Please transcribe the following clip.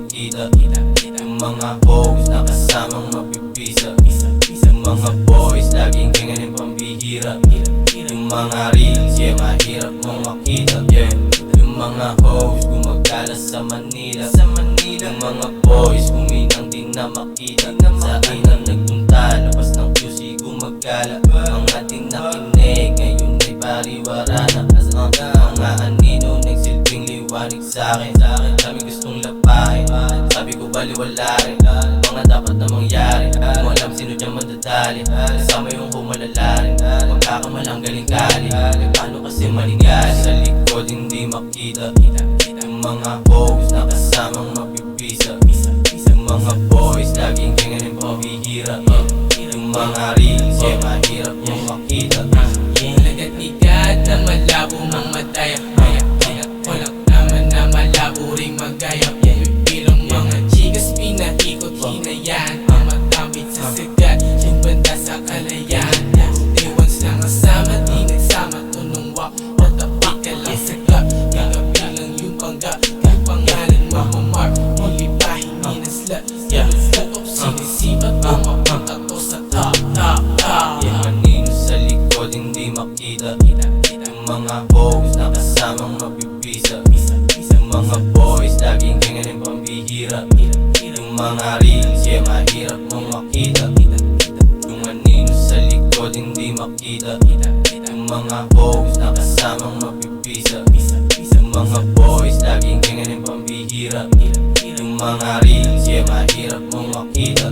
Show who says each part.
Speaker 1: makita. Yung mga hoes na kasamang mapipisa. Yung mga boys laging ganganin pambihira. Yung mga reels, yeah, mahirap mong makita, yeah. Yung mga hoes gumagala sa Manila. Yung mga boys kuminang din na makita. Saan na nagpunta, labas ng QC gumagala. Mga di nakinig, ngayon ay pariwara na. Mga anino nagsilbing liwanag sa'kin. Kami gustong lapahin, sabi ko baliwala rin. Mga dapat na mangyari, kung alam sino dyan madadali. Kasama yung humalalarin, magkakamalang galing kali. Paano kasi malingali, sa likod hindi makita. Yung mga hoes na kasamang mapipisa. Yung mga boys laging ganganin pambihira. Yung mga reels, yeah, mahirap mong makita.
Speaker 2: Halagat ikad na malabo mang mataya. Walang naman na malabo ring magaya. Bilang mga chikas pinahikot, hinayaan ang matambit sa sigat. Yung banda sa kalayaan, day ones lang kasama, di nagsama. Tunong wak, tatapik ka lang sa club. Kagabilang yung pangga, yung pangalan mo mamar. Huli pa hindi na slut, slut sinisipat mo mapunta to sa top.
Speaker 1: Yung anino sa likod hindi makita. Yung mga hoes na kasamang mapipisa. Yung mga boys laging ganganin pambihira. Yung mga reels, yeah, mahirap mong makita. Yung anino sa likod hindi makita. Yung mga hoes na kasamang mapipisa. Yung mga boys laging ganganin pambihira. Yung mga reels, yeah, mahirap mong makita.